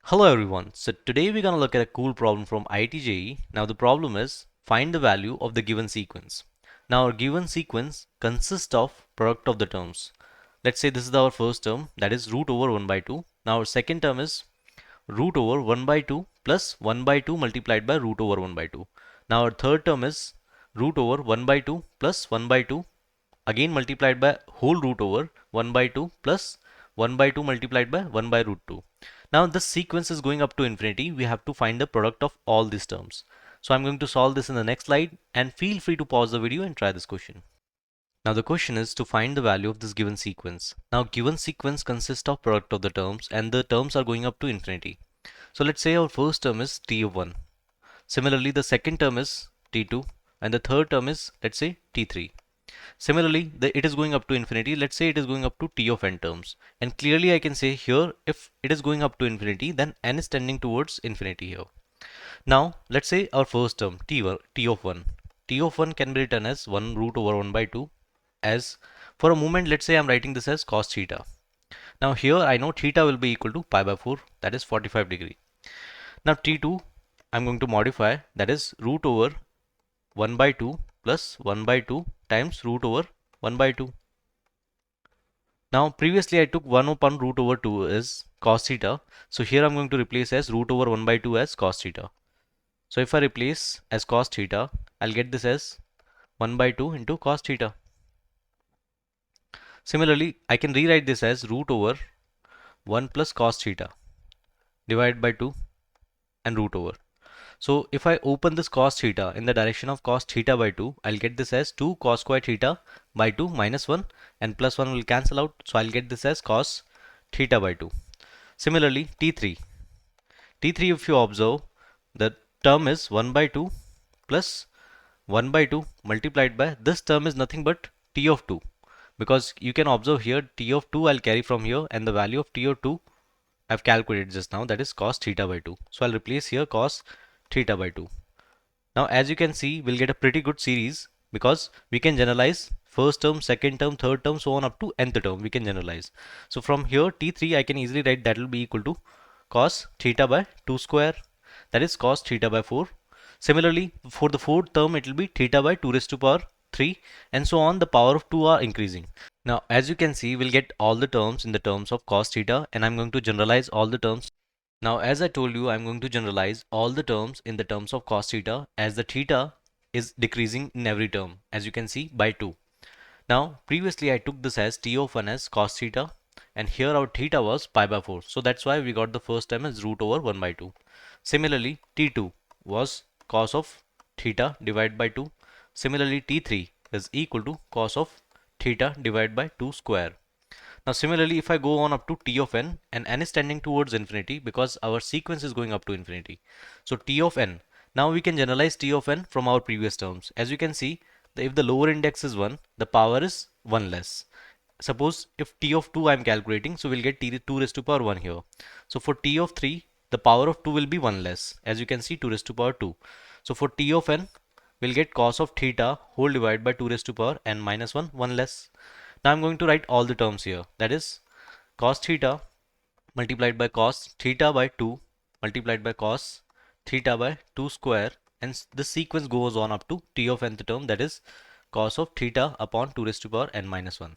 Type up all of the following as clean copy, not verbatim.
Hello everyone. So today we're going to look at a cool problem from IIT-JEE. Now the problem is find the value of the given sequence. Now our given sequence consists of product of the terms. Let's say this is our first term, that is root over 1 by 2. Now our second term is root over 1 by 2 plus 1 by 2 multiplied by root over 1 by 2. Now our third term is root over 1 by 2 plus 1 by 2 again multiplied by whole root over 1 by 2 plus 1 by 2 multiplied by 1 by root 2. Now this sequence is going up to infinity. We have to find the product of all these terms. So I'm going to solve this in the next slide, and feel free to pause the video and try this question. Now the question is to find the value of this given sequence. Now given sequence consists of product of the terms, and the terms are going up to infinity. So let's say our first term is t of 1. Similarly the second term is t2, and the third term is, let's say, t3. Similarly, it is going up to infinity. Let's say it is going up to t of n terms. And clearly I can say here, if it is going up to infinity, then n is tending towards infinity here. Now, let's say our first term, t of 1. T of 1 can be written as 1 root over 1 by 2. As for a moment, let's say I'm writing this as cos theta. Now here I know theta will be equal to pi by 4, that is 45 degree. Now t2, I'm going to modify, that is root over 1 by 2 plus 1 by 2 times root over 1 by 2. Now previously I took 1 upon root over 2 is cos theta. So here I'm going to replace as root over 1 by 2 as cos theta. So if I replace as cos theta, I'll get this as 1 by 2 into cos theta. Similarly, I can rewrite this as root over 1 plus cos theta divided by 2 and root over. So if I open this cos theta in the direction of cos theta by 2, I'll get this as 2 cos square theta by 2 minus 1, and plus 1 will cancel out. So I'll get this as cos theta by 2. Similarly, T3. T3, if you observe, the term is 1 by 2 plus 1 by 2 multiplied by, this term is nothing but T of 2. Because you can observe here, T of 2 I'll carry from here, and the value of T of 2 I've calculated just now, that is cos theta by 2. So I'll replace here cos theta by 2. Now as you can see, we'll get a pretty good series because we can generalize first term, second term, third term, so on up to nth term we can generalize. So from here T3 I can easily write that will be equal to cos theta by 2 square, that is cos theta by 4. Similarly for the fourth term it will be theta by 2 raised to power 3, and so on, the power of 2 are increasing. Now as you can see, we'll get all the terms in the terms of cos theta, and I'm going to generalize all the terms. Now as I told you, I'm going to generalize all the terms in the terms of cos theta, as the theta is decreasing in every term, as you can see, by 2. Now previously I took this as t of 1 as cos theta, and here our theta was pi by 4. So that's why we got the first term as root over 1 by 2. Similarly t2 was cos of theta divided by 2. Similarly t3 is equal to cos of theta divided by 2 square. Now similarly, if I go on up to t of n, and n is tending towards infinity because our sequence is going up to infinity. So t of n, now we can generalize t of n from our previous terms. As you can see, if the lower index is 1, the power is 1 less. Suppose if t of 2 I am calculating, so we'll get t 2 raised to power 1 here. So for t of 3, the power of 2 will be 1 less. As you can see, 2 raised to power 2. So for t of n, we'll get cos of theta whole divided by 2 raised to power n minus 1, 1 less. Now I'm going to write all the terms here. That is cos theta multiplied by cos theta by 2 multiplied by cos theta by 2 square, and the sequence goes on up to t of nth term, that is cos of theta upon 2 raised to power n minus 1.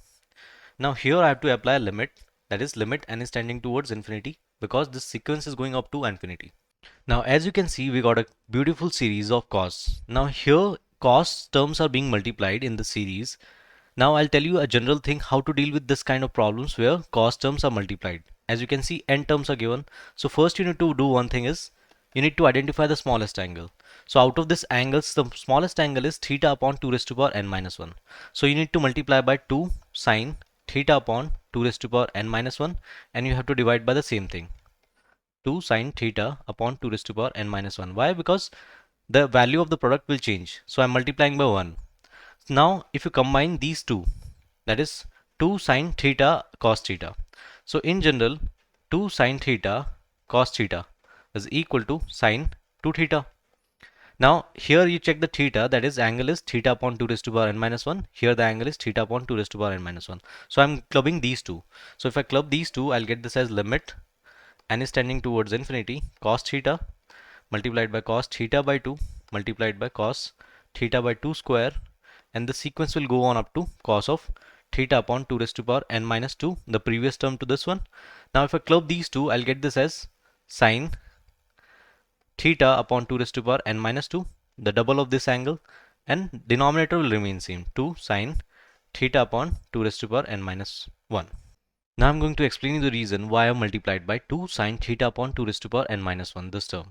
Now here I have to apply a limit, that is limit n is tending towards infinity, because this sequence is going up to infinity. Now as you can see, we got a beautiful series of cos. Now here cos terms are being multiplied in the series. Now I'll tell you a general thing how to deal with this kind of problems where cos terms are multiplied. As you can see, n terms are given. So first you need to do one thing is, you need to identify the smallest angle. So out of this angles, the smallest angle is theta upon 2 raised to power n minus 1. So you need to multiply by 2 sine theta upon 2 raised to power n minus 1, and you have to divide by the same thing. 2 sine theta upon 2 raised to power n minus 1. Why? Because the value of the product will change. So I'm multiplying by 1. Now if you combine these two, that is 2 sine theta cos theta. So in general, 2 sine theta cos theta is equal to sine 2 theta. Now here you check the theta, that is angle is theta upon 2 raised to power n minus 1. Here the angle is theta upon 2 raised to power n minus 1. So I'm clubbing these two. So if I club these two, I'll get this as limit n is tending towards infinity, cos theta multiplied by cos theta by 2 multiplied by cos theta by 2 square, and the sequence will go on up to cos of theta upon 2 raised to power n minus 2, the previous term to this one. Now if I club these two, I'll get this as sine theta upon 2 raised to power n minus 2, the double of this angle, and denominator will remain same, 2 sine theta upon 2 raised to power n minus 1. Now I'm going to explain you the reason why I multiplied by 2 sine theta upon 2 raised to power n minus 1, this term.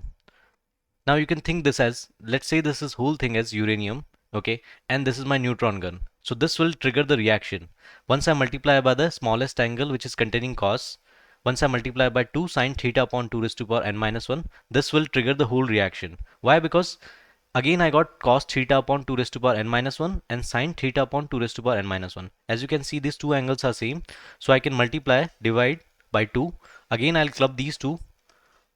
Now you can think this as, let's say this is whole thing as uranium, okay, and this is my neutron gun. So this will trigger the reaction. Once I multiply by the smallest angle which is containing cos, once I multiply by 2 sine theta upon 2 raised to power n minus 1, this will trigger the whole reaction. Why? Because again I got cos theta upon 2 raised to power n minus 1 and sine theta upon 2 raised to power n minus 1. As you can see, these two angles are same, so I can multiply, divide by 2. Again I'll club these two,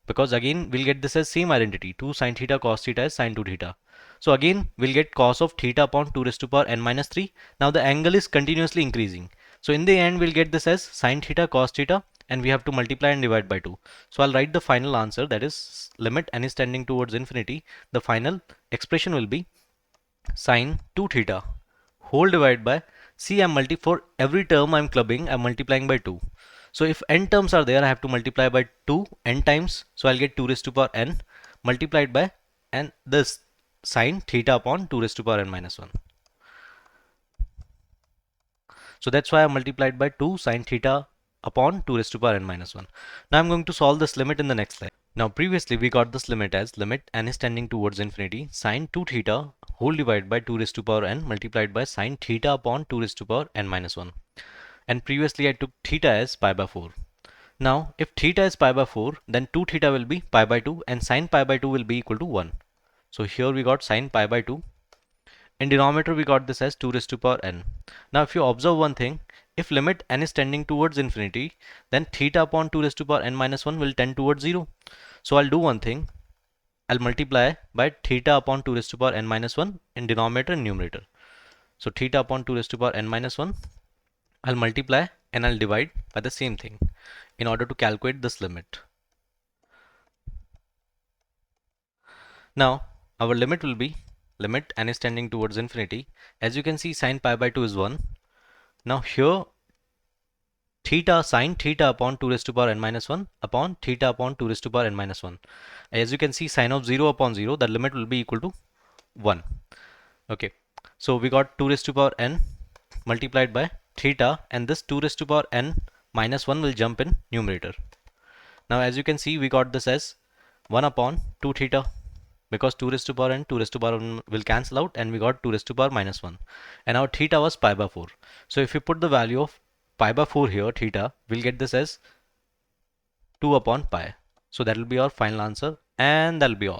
because again we'll get this as same identity, 2 sine theta cos theta is sine 2 theta. So again we'll get cos of theta upon 2 raised to power n minus 3. Now the angle is continuously increasing. So in the end we'll get this as sine theta cos theta, and we have to multiply and divide by 2. So I'll write the final answer, that is limit n is tending towards infinity. The final expression will be sine 2 theta whole divided by, see for every term I'm clubbing, I'm multiplying by 2. So if n terms are there, I have to multiply by 2 n times. So I'll get 2 raised to power n multiplied by, and this sine theta upon 2 raised to power n minus 1. So that's why I multiplied by 2 sine theta upon 2 raised to power n minus 1. Now I'm going to solve this limit in the next slide. Now previously we got this limit as limit n is tending towards infinity, sine 2 theta whole divided by 2 raised to power n multiplied by sine theta upon 2 raised to power n minus 1. And previously I took theta as pi by 4. Now if theta is pi by 4, then 2 theta will be pi by 2 and sine pi by 2 will be equal to 1. So here we got sine pi by 2. In denominator we got this as 2 raised to power n. Now if you observe one thing, if limit n is tending towards infinity, then theta upon 2 raised to power n minus 1 will tend towards 0. So I'll do one thing, I'll multiply by theta upon 2 raised to power n minus 1 in denominator and numerator. So theta upon 2 raised to power n minus 1, I'll multiply and I'll divide by the same thing in order to calculate this limit. Now our limit will be limit n is tending towards infinity. As you can see, sine pi by 2 is 1. Now here theta sine theta upon 2 raised to power n minus 1 upon theta upon 2 raised to power n minus 1. As you can see, sine of 0 upon 0, the limit will be equal to 1. Okay, so we got 2 raised to power n multiplied by theta, and this 2 raised to power n minus 1 will jump in numerator. Now as you can see, we got this as 1 upon 2 theta, because 2 raised to power n, 2 raised to power 1 will cancel out, and we got 2 raised to power minus 1. And our theta was pi by 4. So if you put the value of pi by 4 here, theta, we'll get this as 2 upon pi. So that will be our final answer, and that will be all.